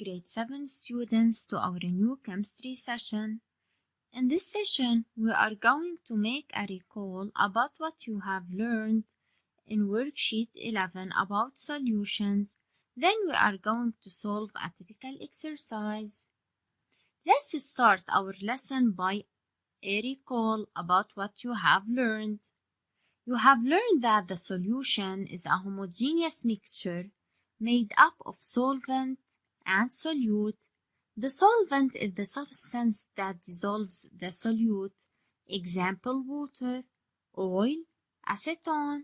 grade 7 students to our new chemistry session. In this session, we are going to make a recall about what you have learned in worksheet 11 about solutions. Then we are going to solve a typical exercise. Let's start our lesson by a recall about what you have learned. You have learned that the solution is a homogeneous mixture made up of solvent and solute. The solvent is the substance that dissolves the solute. Example: water, oil, acetone.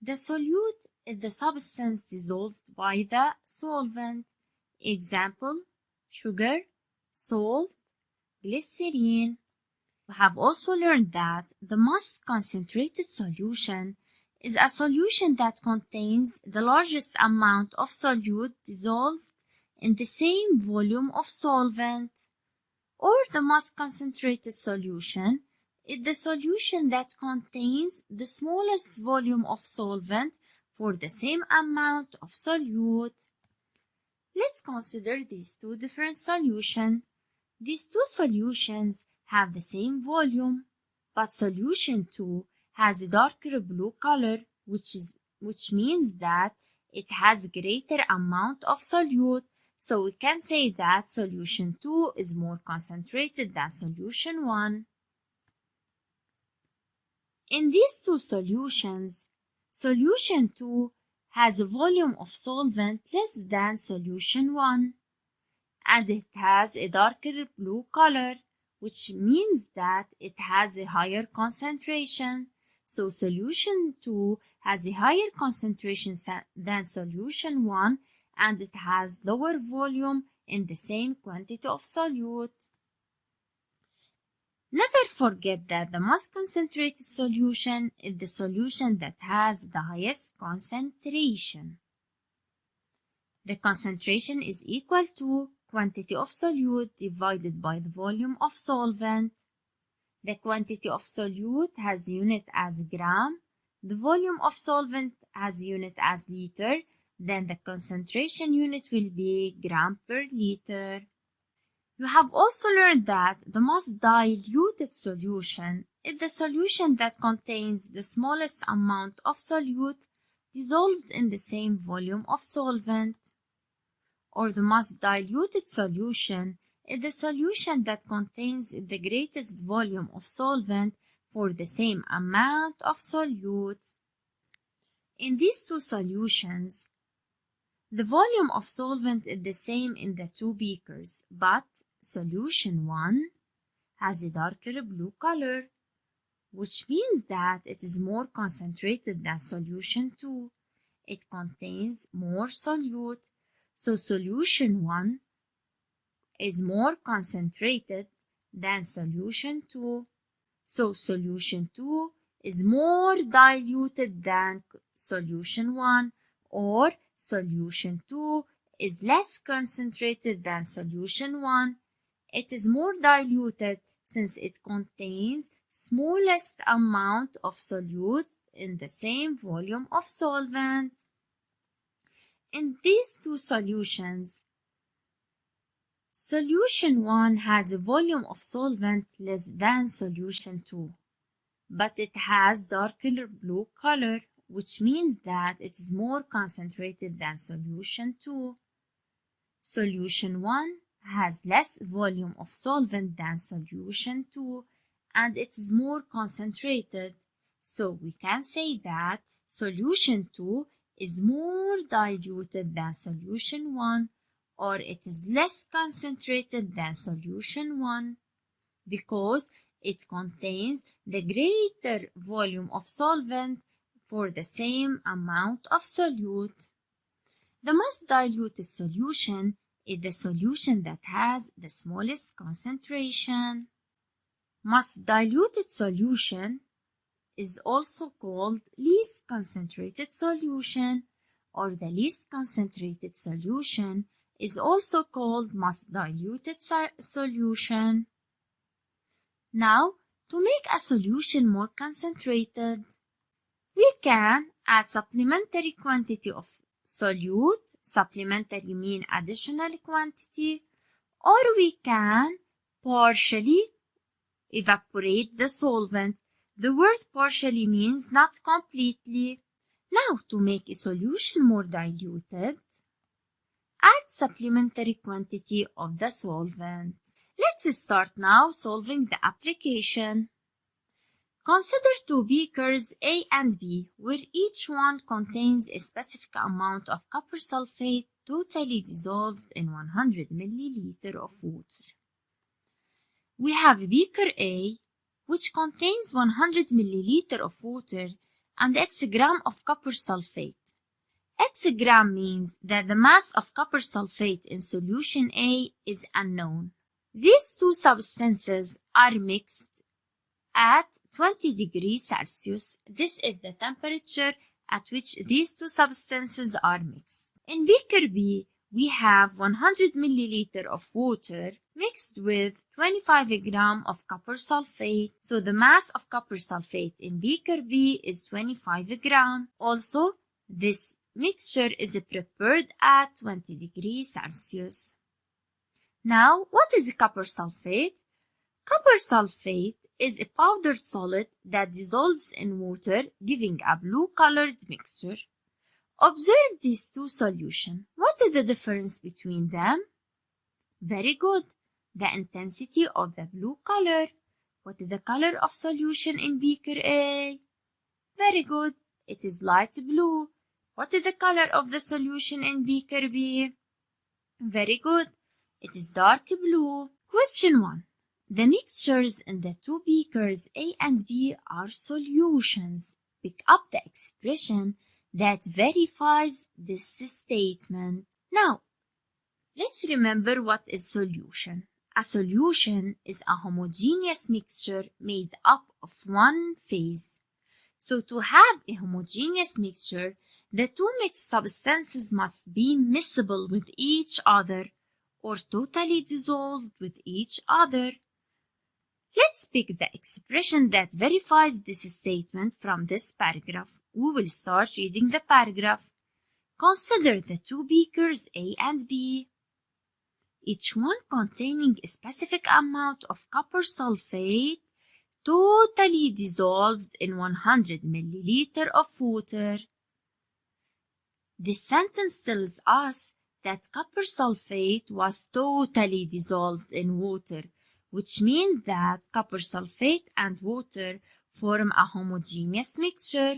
The solute is the substance dissolved by the solvent. Example: sugar, salt, glycerine. We have also learned that the most concentrated solution is a solution that contains the largest amount of solute dissolved in the same volume of solvent. Or the most concentrated solution is the solution that contains the smallest volume of solvent for the same amount of solute. Let's consider these two different solutions. These two solutions have the same volume, but solution 2 has a darker blue color, which means that it has a greater amount of solute. So we can say that solution 2 is more concentrated than solution 1. In these two solutions, solution 2 has a volume of solvent less than solution 1, and it has a darker blue color, which means that it has a higher concentration. So solution 2 has a higher concentration than solution 1, and it has lower volume in the same quantity of solute. Never forget that the most concentrated solution is the solution that has the highest concentration. The concentration is equal to quantity of solute divided by the volume of solvent. The quantity of solute has unit as gram, the volume of solvent has unit as liter, then the concentration unit will be gram per liter. You have also learned that the most diluted solution is the solution that contains the smallest amount of solute dissolved in the same volume of solvent. Or the most diluted solution is the solution that contains the greatest volume of solvent for the same amount of solute. In these two solutions, the volume of solvent is the same in the two beakers, but solution 1 has a darker blue color, which means that it is more concentrated than solution 2. It contains more solute. So solution 1 is more concentrated than solution 2. So solution 2 is more diluted than solution 1, or solution 2 is less concentrated than solution 1. It is more diluted since it contains smallest amount of solute in the same volume of solvent. In these two solutions, solution 1 has a volume of solvent less than solution 2, but it has darker blue color, which means that it is more concentrated than solution 2. Solution 1 has less volume of solvent than solution 2, and it is more concentrated. So we can say that solution 2 is more diluted than solution 1, or it is less concentrated than solution 1, because it contains the greater volume of solvent for the same amount of solute. The most diluted solution is the solution that has the smallest concentration. Most diluted solution is also called least concentrated solution, or the least concentrated solution is also called most diluted solution. Now, to make a solution more concentrated, we can add supplementary quantity of solute supplementary mean additional quantity, or we can partially evaporate the solvent. The word partially means not completely. Now, to make a solution more diluted, add supplementary quantity of the solvent. Let's start now solving the application. Consider two beakers A and B, where each one contains a specific amount of copper sulfate totally dissolved in 100 milliliter of water. We have beaker A, which contains 100 milliliter of water and X gram of copper sulfate. X gram means that the mass of copper sulfate in solution A is unknown. These two substances are mixed at 20 degrees Celsius. This is the temperature at which these two substances are mixed. In beaker B, we have 100 milliliter of water mixed with 25 gram of copper sulfate. So the mass of copper sulfate in beaker B is 25 gram. Also, this mixture is prepared at 20 degrees Celsius. Now, what is copper sulfate? Copper sulfate is a powdered solid that dissolves in water, giving a blue-colored mixture. Observe these two solutions. What is the difference between them? Very good. The intensity of the blue color. What is the color of solution in beaker A? Very good. It is light blue. What is the color of the solution in beaker B? Very good. It is dark blue. Question 1. The mixtures in the two beakers A and B are solutions. Pick up the expression that verifies this statement. Now, let's remember what is solution. A solution is a homogeneous mixture made up of one phase. So to have a homogeneous mixture, the two mixed substances must be miscible with each other or totally dissolved with each other. Let's pick the expression that verifies this statement from this paragraph. We will start reading the paragraph. Consider the two beakers A and B, each one containing a specific amount of copper sulfate totally dissolved in 100 milliliter of water. This sentence tells us that copper sulfate was totally dissolved in water, which means that copper sulfate and water form a homogeneous mixture.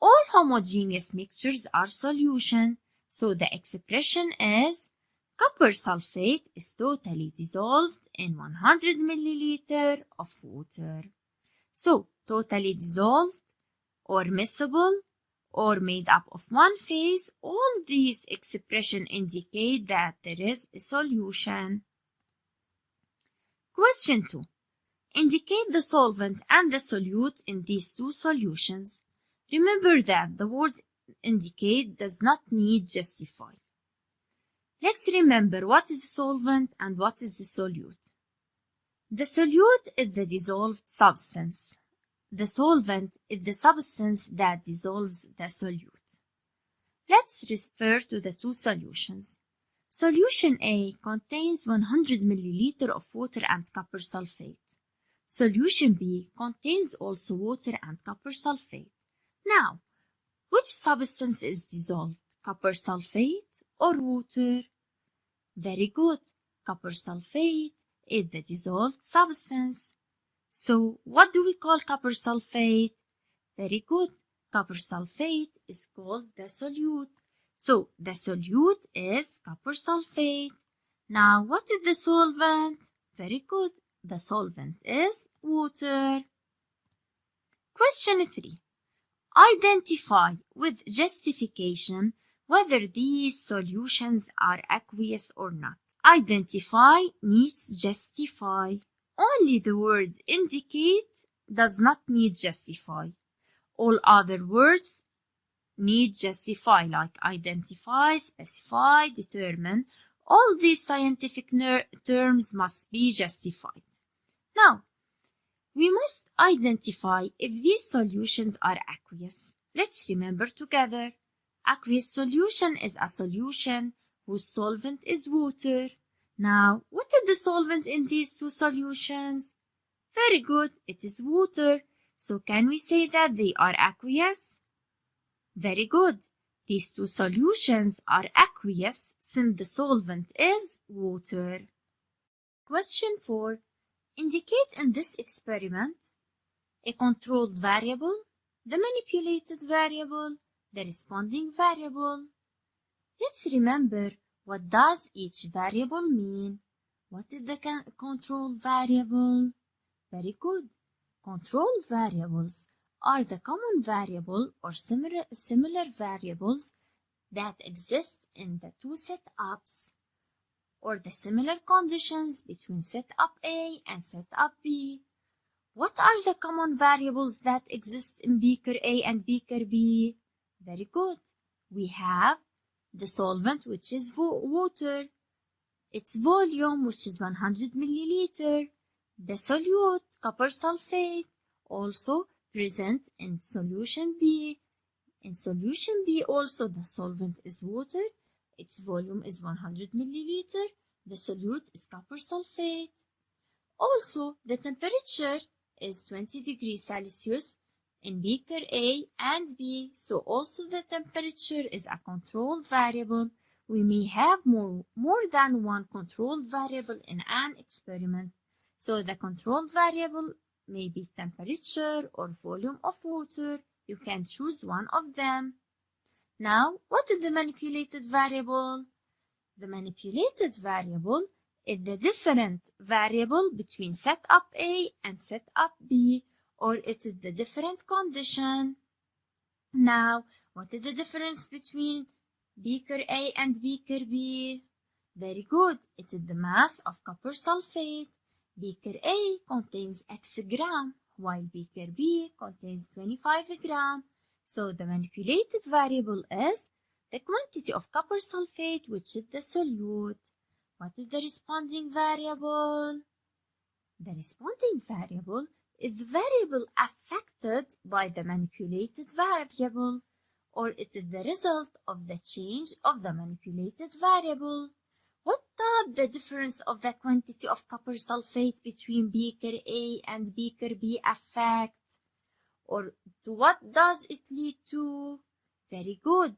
All homogeneous mixtures are solution, so the expression is copper sulfate is totally dissolved in 100 milliliter of water. So, totally dissolved or miscible or made up of one phase, all these expressions indicate that there is a solution. Question 2. Indicate the solvent and the solute in these two solutions. Remember that the word indicate does not need justify. Let's remember what is solvent and what is the solute. The solute is the dissolved substance. The solvent is the substance that dissolves the solute. Let's refer to the two solutions. Solution A contains 100 milliliter of water and copper sulfate. Solution B contains also water and copper sulfate. Now, which substance is dissolved, copper sulfate or water? Very good. Copper sulfate is the dissolved substance. So, what do we call copper sulfate? Very good. Copper sulfate is called the solute. So, the solute is copper sulfate. Now, what is the solvent? Very good. The solvent is water. Question 3. Identify with justification whether these solutions are aqueous or not. Identify needs justify. Only the words indicate does not need justify. All other words need justify, like identify, specify, determine. All these scientific terms must be justified. Now, we must identify if these solutions are aqueous. Let's remember together. Aqueous solution is a solution whose solvent is water. Now, what is the solvent in these two solutions? Very good, it is water. So can we say that they are aqueous? Very good. These two solutions are aqueous since the solvent is water. Question 4. Indicate in this experiment a controlled variable, the manipulated variable, the responding variable. Let's remember, what does each variable mean? What is the controlled variable? Very good. Controlled variables are the common variable or similar variables that exist in the two setups or the similar conditions between setup A and setup B. What are the common variables that exist in beaker A and beaker B? Very good. We have the solvent, which is water, its volume, which is 100 milliliter, the solute, copper sulfate, also present in solution B. In solution B also the solvent is water, its volume is 100 milliliter, the solute is copper sulfate. Also the temperature is 20 degrees Celsius in beaker A and B, so also the temperature is a controlled variable. We may have more than one controlled variable in an experiment. So the controlled variable may be temperature or volume of water. You can choose one of them. Now, what is the manipulated variable? The manipulated variable is the different variable between setup A and setup B, or it is the different condition. Now, what is the difference between beaker A and beaker B? Very good. It is the mass of copper sulfate. Beaker A contains X gram, while beaker B contains 25 gram. So the manipulated variable is the quantity of copper sulfate, which is the solute. What is the responding variable? The responding variable is the variable affected by the manipulated variable, or it is the result of the change of the manipulated variable. What does the difference of the quantity of copper sulfate between beaker A and beaker B affect? Or to what does it lead to? Very good.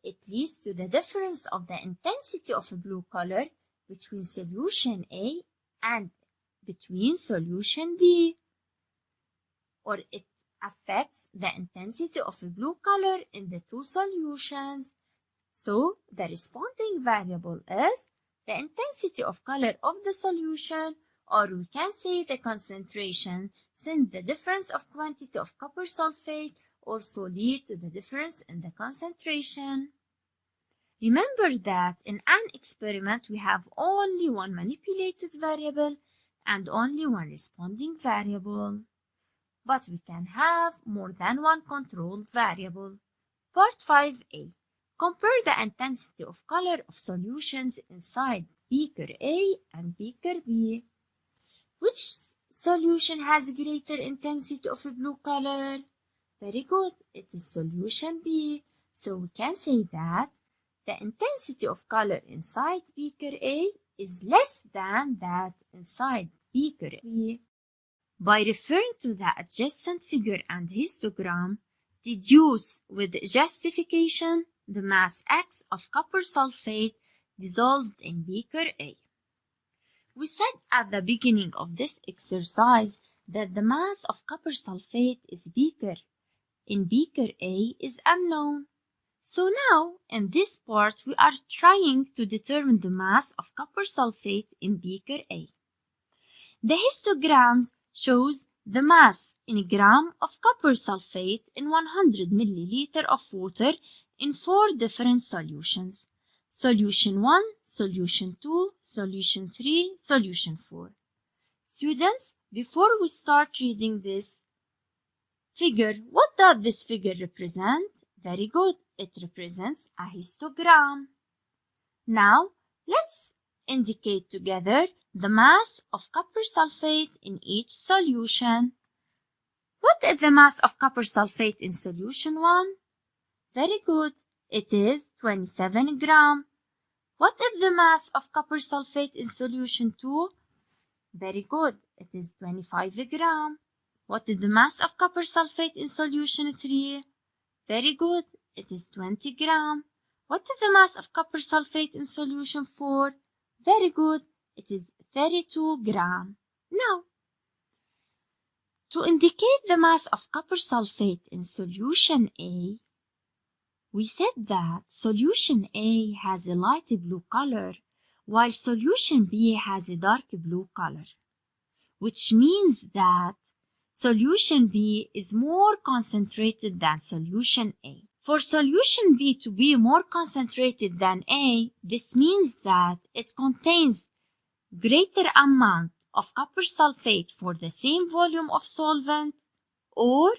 It leads to the difference of the intensity of a blue color between solution A and between solution B. Or it affects the intensity of a blue color in the two solutions. So the responding variable is the intensity of color of the solution, or we can say the concentration, since the difference of quantity of copper sulfate also lead to the difference in the concentration. Remember that in an experiment we have only one manipulated variable and only one responding variable. But we can have more than one controlled variable. Part 5a. Compare the intensity of color of solutions inside beaker A and beaker B. Which solution has greater intensity of a blue color? Very good, it is solution B. So we can say that the intensity of color inside beaker A is less than that inside beaker B. By referring to the adjacent figure and histogram, deduce with justification the mass X of copper sulfate dissolved in beaker A. We said at the beginning of this exercise that the mass of copper sulfate in beaker A is unknown. So now, in this part, we are trying to determine the mass of copper sulfate in beaker A. The histogram shows the mass in a gram of copper sulfate in 100 milliliter of water in 4 different solutions. Solution 1, Solution 2, Solution 3, Solution 4. Students, before we start reading this figure, what does this figure represent? Very good, it represents a histogram. Now, let's indicate together the mass of copper sulfate in each solution. What is the mass of copper sulfate in solution 1? Very good, It is 27 gram. What is the mass of copper sulfate in solution 2? Very good. It is 25 gram. What is the mass of copper sulfate in solution 3? Very good. It is 20 gram. What is the mass of copper sulfate in solution 4? Very good. It is 32 gram. Now, to indicate the mass of copper sulfate in solution A, we said that solution A has a light blue color, while solution B has a dark blue color, which means that solution B is more concentrated than solution A. For solution B to be more concentrated than A, this means that it contains greater amount of copper sulfate for the same volume of solvent or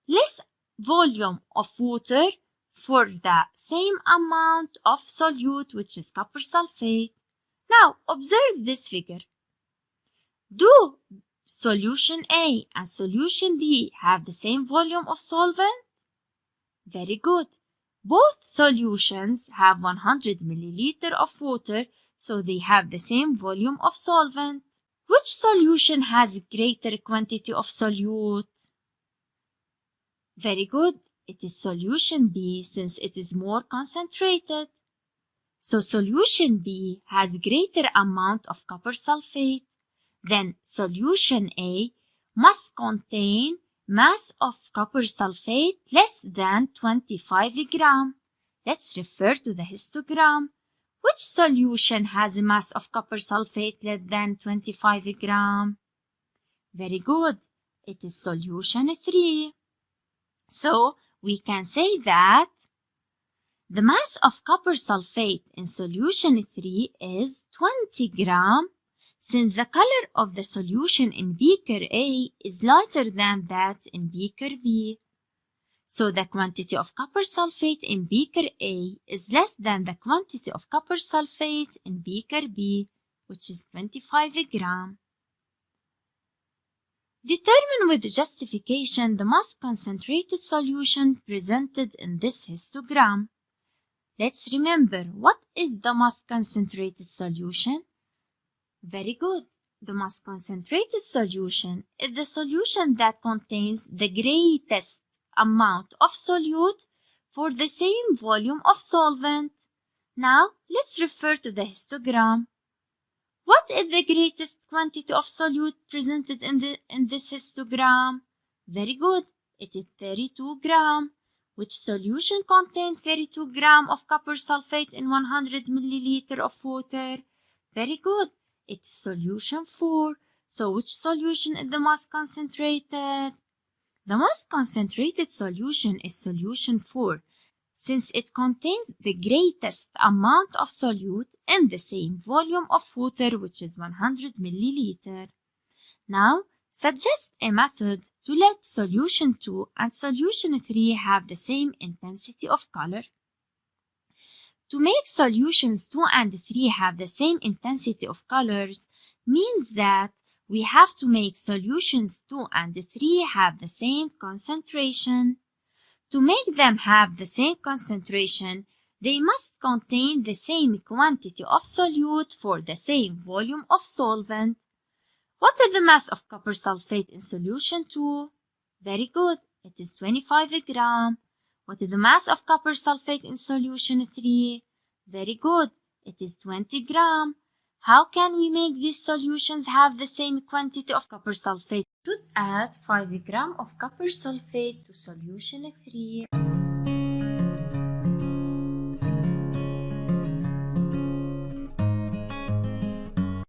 less volume of water for the same amount of solute, which is copper sulfate. Now, observe this figure. Do solution A and solution B have the same volume of solvent? Very good. Both solutions have 100 milliliter of water, so they have the same volume of solvent. Which solution has greater quantity of solute? Very good. It is solution B since it is more concentrated. So solution B has greater amount of copper sulfate. Then solution A must contain mass of copper sulfate less than 25 gram. Let's refer to the histogram. Which solution has a mass of copper sulfate less than 25 gram? Very good. It is solution 3. So we can say that the mass of copper sulfate in solution 3 is 20 gram, since the color of the solution in beaker A is lighter than that in beaker B. So the quantity of copper sulfate in beaker A is less than the quantity of copper sulfate in beaker B, which is 25 gram. Determine with justification the most concentrated solution presented in this histogram. Let's remember, what is the most concentrated solution? Very good. The most concentrated solution is the solution that contains the greatest amount of solute for the same volume of solvent. Now, let's refer to the histogram. What is the greatest quantity of solute presented in this histogram? Very good. It is 32 gram. Which solution contains 32 gram of copper sulfate in 100 milliliter of water? Very good. It's solution 4. So which solution is the most concentrated? The most concentrated solution is solution 4, since it contains the greatest amount of solute in the same volume of water, which is 100 milliliter. Now, suggest a method to let solution 2 and solution 3 have the same intensity of color. To make solutions 2 and 3 have the same intensity of colors means that we have to make solutions 2 and 3 have the same concentration. To make them have the same concentration, they must contain the same quantity of solute for the same volume of solvent. What is the mass of copper sulfate in solution 2? Very good. It is 25 gram. What is the mass of copper sulfate in solution 3? Very good. It is 20 gram. How can we make these solutions have the same quantity of copper sulfate? We should add 5 gram of copper sulfate to solution 3.